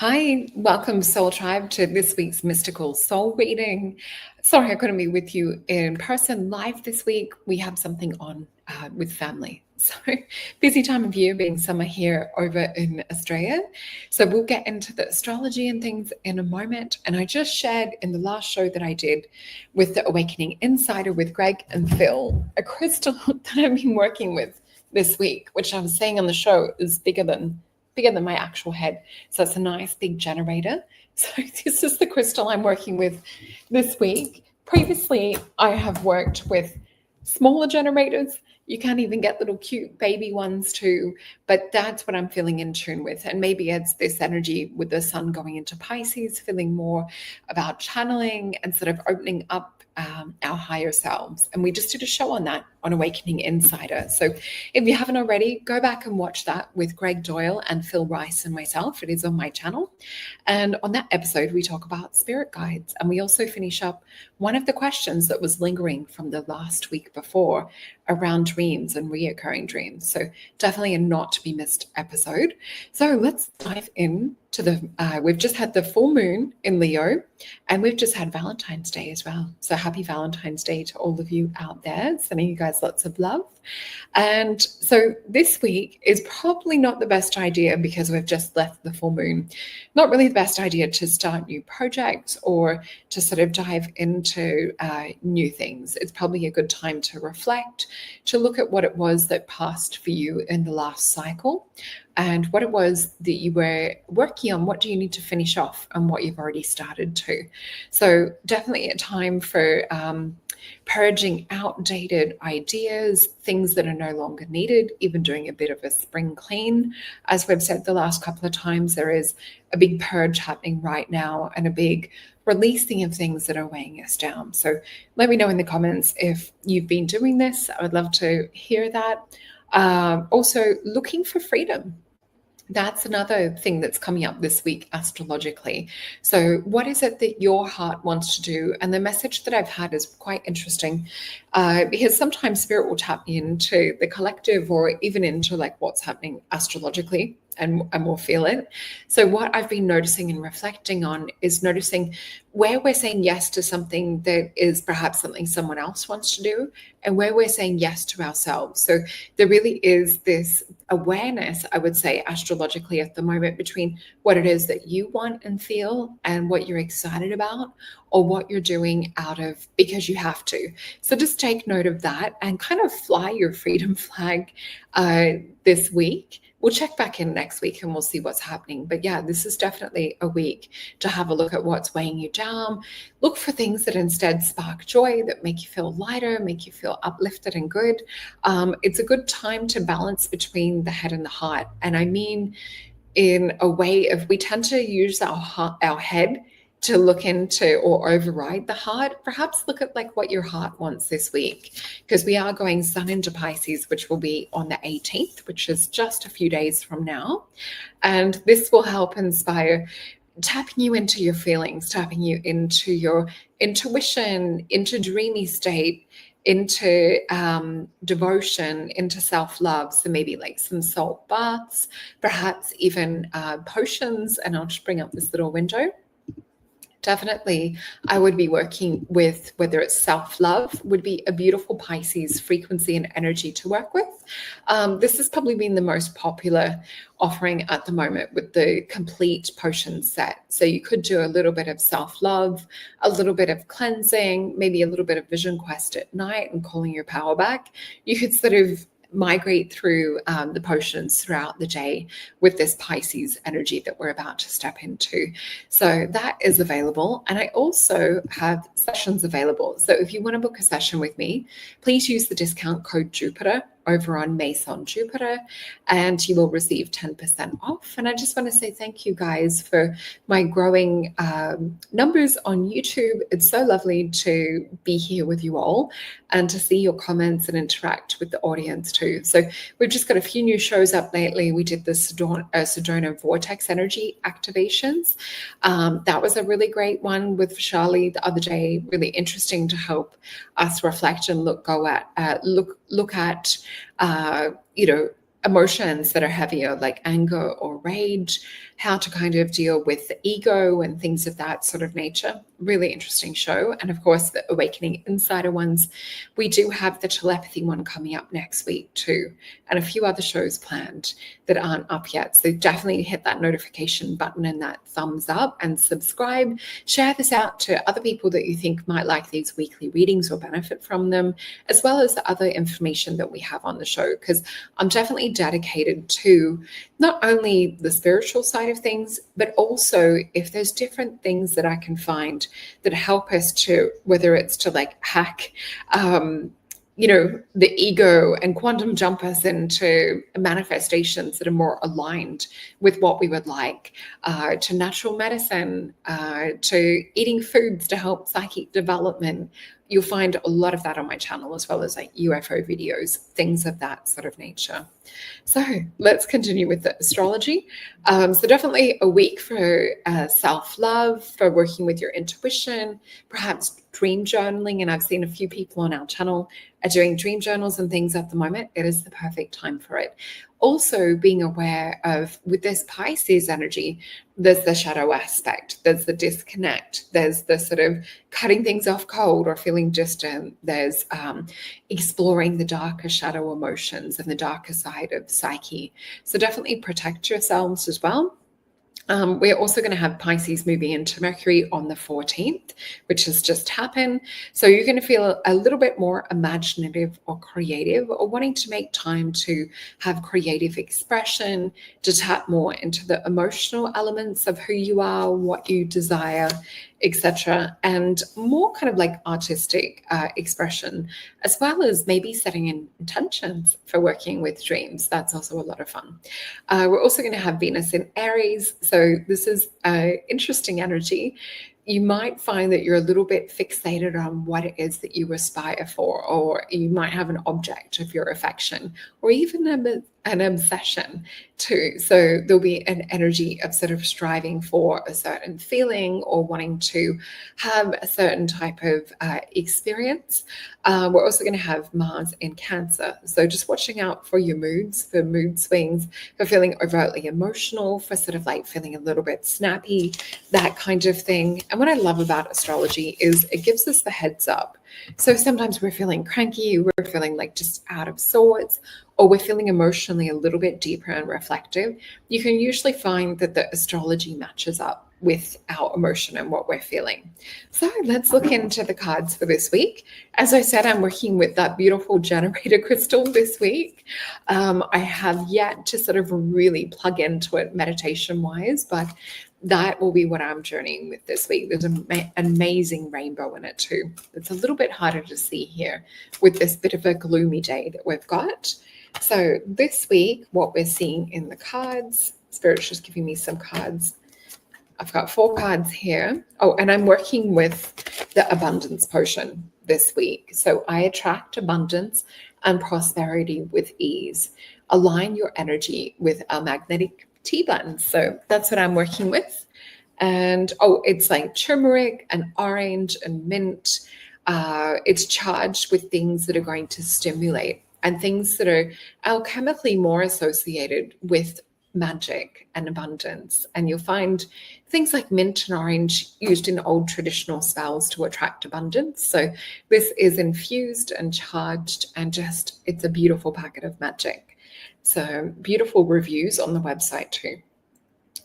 Hi, welcome Soul Tribe to this week's Mystical Soul Reading. Sorry I couldn't be with you in person live this week. We have something on with family. So busy time of year being summer here over in Australia. So we'll get into the astrology and things in a moment. And I just shared in the last show that I did with the Awakening Insider with Greg and Phil, a crystal that I've been working with this week, which I was saying on the show is bigger than my actual head. So it's a nice big generator. So this is the crystal I'm working with this week. Previously, I have worked with smaller generators. You can't even get little cute baby ones too, but that's what I'm feeling in tune with. And maybe it's this energy with the sun going into Pisces, feeling more about channeling and sort of opening up our higher selves. And we just did a show on that on Awakening Insider. So if you haven't already, go back and watch that with Greg Doyle and Phil Rice and myself. It is on my channel. And on that episode, we talk about spirit guides. And we also finish up one of the questions that was lingering from the last week before around dreams and reoccurring dreams. So definitely a not to be missed episode. So let's dive in to we've just had the full moon in Leo, and we've just had Valentine's Day as well. So happy Valentine's Day to all of you out there. Sending you guys lots of love. And so this week is probably not the best idea because we've just left the full moon. Not really the best idea to start new projects or to sort of dive into new things. It's probably a good time to reflect, to look at what it was that passed for you in the last cycle and what it was that you were working on. What do you need to finish off and what you've already started to? So definitely a time for purging outdated ideas, things that are no longer needed, even doing a bit of a spring clean. As we've said the last couple of times, there is a big purge happening right now and a big releasing of things that are weighing us down. So let me know in the comments if you've been doing this. I would love to hear that. Also, looking for freedom. That's another thing that's coming up this week astrologically. So what is it that your heart wants to do? And the message that I've had is quite interesting because sometimes spirit will tap into the collective or even into like what's happening astrologically, and we'll feel it. So what I've been noticing and reflecting on is noticing where we're saying yes to something that is perhaps something someone else wants to do and where we're saying yes to ourselves. So there really is this awareness, I would say, astrologically at the moment between what it is that you want and feel and what you're excited about or what you're doing out of because you have to. So just take note of that and kind of fly your freedom flag this week. We'll check back in next week and we'll see what's happening. But yeah, this is definitely a week to have a look at what's weighing you down. Look for things that instead spark joy, that make you feel lighter, make you feel uplifted and good. It's a good time to balance between the head and the heart. And I mean, in a way of, we tend to use our head to look into or override the heart. Perhaps look at like what your heart wants this week, because we are going sun into Pisces, which will be on the 18th, which is just a few days from now. And this will help inspire tapping you into your feelings, tapping you into your intuition, into dreamy state, into devotion, into self-love. So maybe like some salt baths, perhaps even potions. And I'll just bring up this little window. Definitely, I would be working with whether it's self-love would be a beautiful Pisces frequency and energy to work with. This has probably been the most popular offering at the moment with the complete potion set. So you could do a little bit of self-love, a little bit of cleansing, maybe a little bit of vision quest at night and calling your power back. You could sort of migrate through the potions throughout the day with this Pisces energy that we're about to step into. So that is available. And I also have sessions available. So if you want to book a session with me, please use the discount code Jupiter over on Mason Jupiter, and you will receive 10% off. And I just want to say thank you guys for my growing numbers on YouTube. It's so lovely to be here with you all and to see your comments and interact with the audience too. So we've just got a few new shows up lately. We did the Sedona Vortex Energy activations. That was a really great one with Charlie the other day, really interesting to help us reflect and look at emotions that are heavier, like anger or rage, how to kind of deal with the ego and things of that sort of nature. Really interesting show. And of course, the Awakening Insider ones. We do have the telepathy one coming up next week too, and a few other shows planned that aren't up yet. So definitely hit that notification button and that thumbs up and subscribe. Share this out to other people that you think might like these weekly readings or benefit from them, as well as the other information that we have on the show, because I'm definitely dedicated to not only the spiritual side of things, but also if there's different things that I can find that help us to, whether it's to like hack, the ego and quantum jump us into manifestations that are more aligned with what we would like, to natural medicine, to eating foods to help psychic development. You'll find a lot of that on my channel, as well as like UFO videos, things of that sort of nature. So let's continue with the astrology. So definitely a week for self-love, for working with your intuition, perhaps dream journaling. And I've seen a few people on our channel are doing dream journals and things at the moment. It is the perfect time for it. Also being aware of, with this Pisces energy, there's the shadow aspect, there's the disconnect, there's the sort of cutting things off cold or feeling distant, there's exploring the darker shadow emotions and the darker side of psyche. So definitely protect yourselves as well. We're also going to have Pisces moving into Mercury on the 14th, which has just happened. So you're going to feel a little bit more imaginative or creative, or wanting to make time to have creative expression, to tap more into the emotional elements of who you are, what you desire, etc., and more kind of like artistic expression, as well as maybe setting intentions for working with dreams. That's also a lot of fun. We're also going to have Venus in Aries. So this is interesting energy. You might find that you're a little bit fixated on what it is that you aspire for, or you might have an object of your affection, or even an obsession too. So there'll be an energy of sort of striving for a certain feeling or wanting to have a certain type of experience. We're also going to have Mars in Cancer. So just watching out for your moods, for mood swings, for feeling overtly emotional, for sort of like feeling a little bit snappy, that kind of thing. And what I love about astrology is it gives us the heads up. So sometimes we're feeling cranky, we're feeling like just out of sorts, or we're feeling emotionally a little bit deeper and reflective. You can usually find that the astrology matches up with our emotion and what we're feeling. So let's look into the cards for this week. As I said, I'm working with that beautiful generator crystal this week. I have yet to sort of really plug into it meditation-wise, but that will be what I'm journeying with this week. There's an amazing rainbow in it too. It's a little bit harder to see here with this bit of a gloomy day that we've got. So this week, what we're seeing in the cards, Spirit's just giving me some cards. I've got 4 cards here. Oh, and I'm working with the abundance potion this week. So I attract abundance and prosperity with ease. Align your energy with a magnetic tea buttons. So that's what I'm working with. And it's like turmeric and orange and mint. It's charged with things that are going to stimulate and things that are alchemically more associated with magic and abundance. And you'll find things like mint and orange used in old traditional spells to attract abundance. So this is infused and charged, and just, it's a beautiful packet of magic. So beautiful reviews on the website too.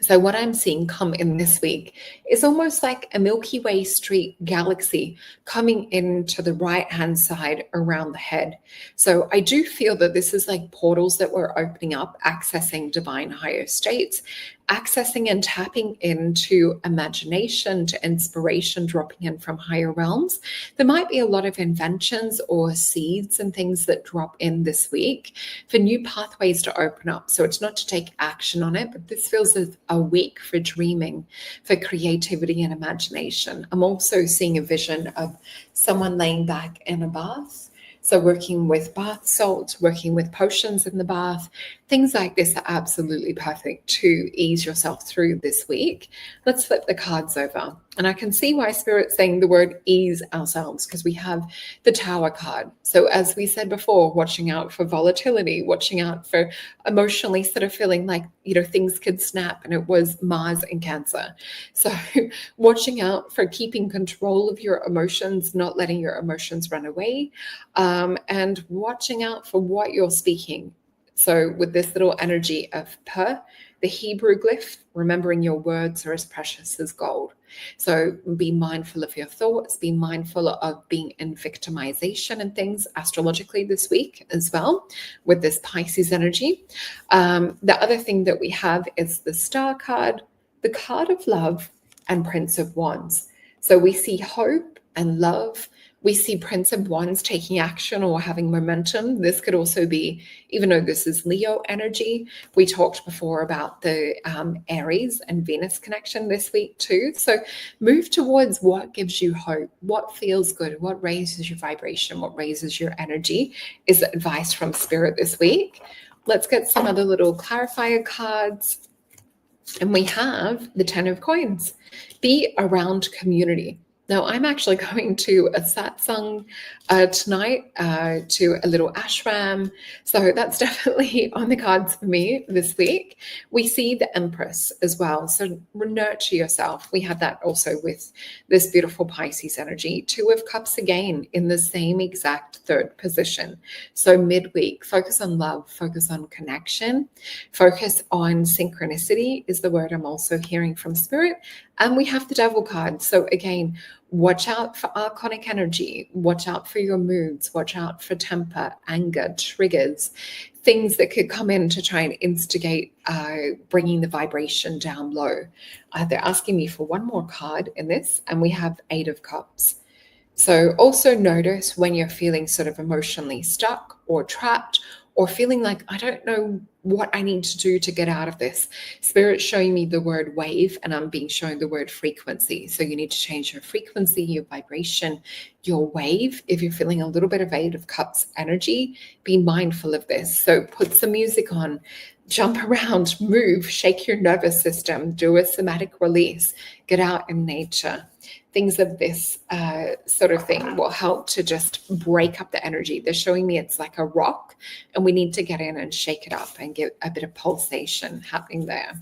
So what I'm seeing come in this week is almost like a Milky Way street galaxy coming into the right-hand side around the head. So I do feel that this is like portals that we're opening up, accessing divine higher states, accessing and tapping into imagination, to inspiration, dropping in from higher realms. There might be a lot of inventions or seeds and things that drop in this week for new pathways to open up. So it's not to take action on it, but this feels as a week for dreaming, for creativity and imagination. I'm also seeing a vision of someone laying back in a bath. So working with bath salts, working with potions in the bath, things like this are absolutely perfect to ease yourself through this week. Let's flip the cards over. And I can see why Spirit's saying the word ease ourselves, because we have the Tower card. So as we said before, watching out for volatility, watching out for emotionally sort of feeling like, things could snap, and it was Mars in Cancer. So watching out for keeping control of your emotions, not letting your emotions run away, and watching out for what you're speaking. So with this little energy of per, the Hebrew glyph, remembering your words are as precious as gold. So be mindful of your thoughts, be mindful of being in victimization and things astrologically this week as well with this Pisces energy. The other thing that we have is the Star card, the card of love, and Prince of Wands. So we see hope and love. We see Prince of Wands taking action or having momentum. This could also be, even though this is Leo energy, we talked before about the Aries and Venus connection this week too. So move towards what gives you hope, what feels good, what raises your vibration, what raises your energy is advice from Spirit this week. Let's get some other little clarifier cards. And we have the 10 of coins. Be around community. Now, I'm actually going to a satsang tonight, to a little ashram. So that's definitely on the cards for me this week. We see the Empress as well. So nurture yourself. We have that also with this beautiful Pisces energy. 2 of Cups again in the same exact third position. So midweek, focus on love, focus on connection, focus on synchronicity is the word I'm also hearing from Spirit. And we have the Devil card. So again, watch out for archonic energy, watch out for your moods, watch out for temper, anger, triggers, things that could come in to try and instigate bringing the vibration down low. They're asking me for one more card in this, and we have 8 of Cups. So also notice when you're feeling sort of emotionally stuck or trapped, or feeling like, I don't know what I need to do to get out of this. Spirit's showing me the word wave, and I'm being shown the word frequency. So you need to change your frequency, your vibration, your wave. If you're feeling a little bit of 8 of Cups energy, be mindful of this. So put some music on, jump around, move, shake your nervous system, do a somatic release, get out in nature. Things of this sort of thing will help to just break up the energy. They're showing me it's like a rock, and we need to get in and shake it up and get a bit of pulsation happening there.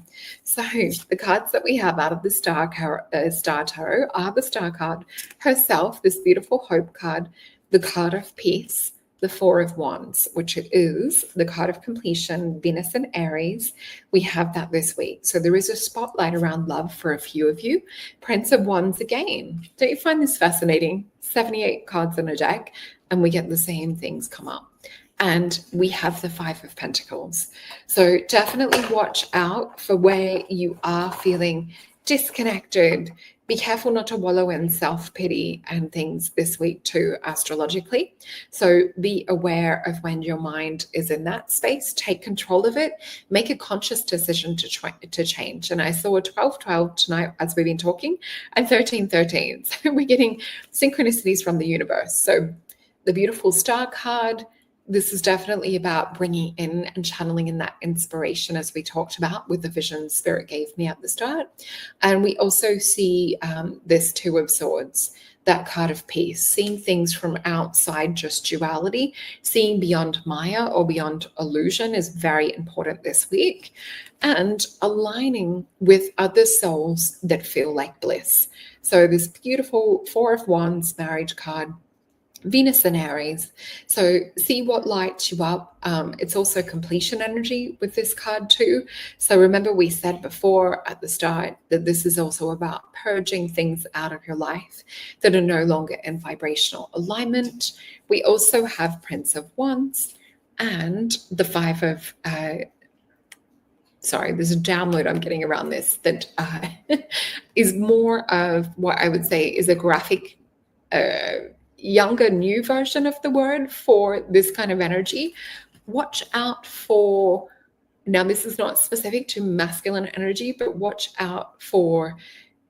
So the cards that we have out of the Star Tarot are the Star card herself, this beautiful Hope card, the card of peace, the 4 of Wands, which is the card of completion, Venus and Aries. We have that this week. So there is a spotlight around love for a few of you. Prince of Wands again. Don't you find this fascinating? 78 cards in a deck, and we get the same things come up. And we have the 5 of Pentacles. So definitely watch out for where you are feeling disconnected. Be careful not to wallow in self-pity and things this week too, astrologically. So be aware of when your mind is in that space. Take control of it. Make a conscious decision to change. And I saw a 12-12 tonight as we've been talking, and 13-13. So we're getting synchronicities from the universe. So the beautiful Star card, this is definitely about bringing in and channeling in that inspiration, as we talked about with the vision Spirit gave me at the start. And we also see this 2 of Swords, that card of peace, seeing things from outside just duality, seeing beyond Maya or beyond illusion is very important this week, and aligning with other souls that feel like bliss. So this beautiful 4 of Wands marriage card, Venus and Aries. So see what lights you up. It's also completion energy with this card too. So remember, we said before at the start that this is also about purging things out of your life that are no longer in vibrational alignment. We also have Prince of Wands and the 5 of sorry, there's a download I'm getting around this that is more of what I would say is a graphic younger new version of the word for this kind of energy. Watch out for, now this is not specific to masculine energy, but watch out for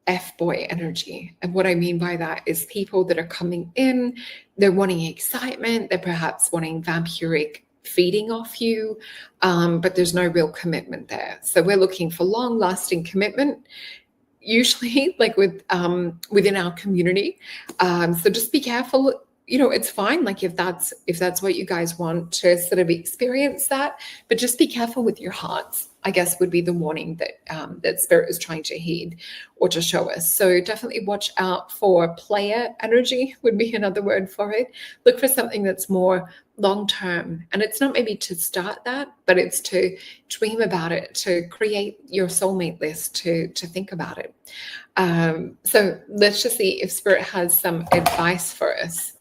F-boy energy. And what I mean by that is people that are coming in, they're wanting excitement, they're perhaps wanting vampiric feeding off you, but there's no real commitment there. So we're looking for long-lasting commitment. usually like with within our community. So just be careful. It's fine. Like if that's what you guys want to sort of experience that, but just be careful with your hearts, I guess, would be the warning that Spirit is trying to heed or to show us. So definitely watch out for player energy would be another word for it. Look for something that's more long-term, and it's not maybe to start that, but it's to dream about it, to create your soulmate list, to think about it. So let's just see if Spirit has some advice for us.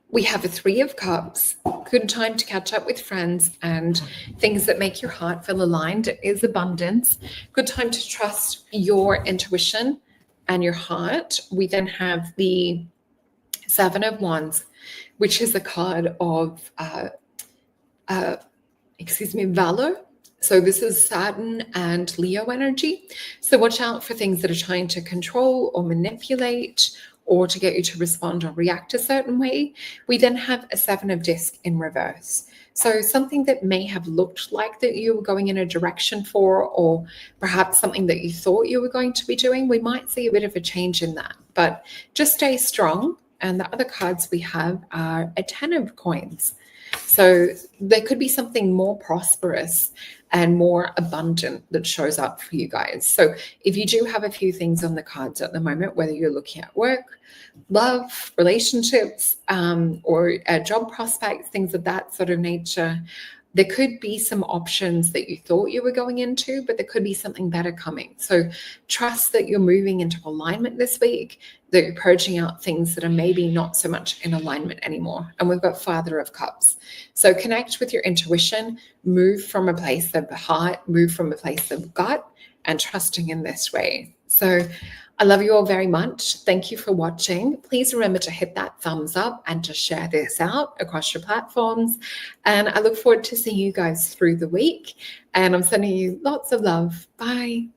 We have a 3 of Cups, good time to catch up with friends and things that make your heart feel aligned. It is abundance. Good time to trust your intuition and your heart. We then have the 7 of Wands, which is a card of, valor. So this is Saturn and Leo energy. So watch out for things that are trying to control or manipulate or to get you to respond or react a certain way. We then have a 7 of Disc in reverse. So something that may have looked like that you were going in a direction for, or perhaps something that you thought you were going to be doing, we might see a bit of a change in that. But just stay strong. And the other cards we have are a 10 of Coins. So there could be something more prosperous and more abundant that shows up for you guys. So if you do have a few things on the cards at the moment, whether you're looking at work, love, relationships, or job prospects, things of that sort of nature, there could be some options that you thought you were going into, but there could be something better coming. So trust that you're moving into alignment this week, that you're purging out things that are maybe not so much in alignment anymore. And we've got Father of Cups. So connect with your intuition, move from a place of the heart, move from a place of gut, and trusting in this way. So I love you all very much. Thank you for watching. Please remember to hit that thumbs up and to share this out across your platforms. And I look forward to seeing you guys through the week. And I'm sending you lots of love. Bye.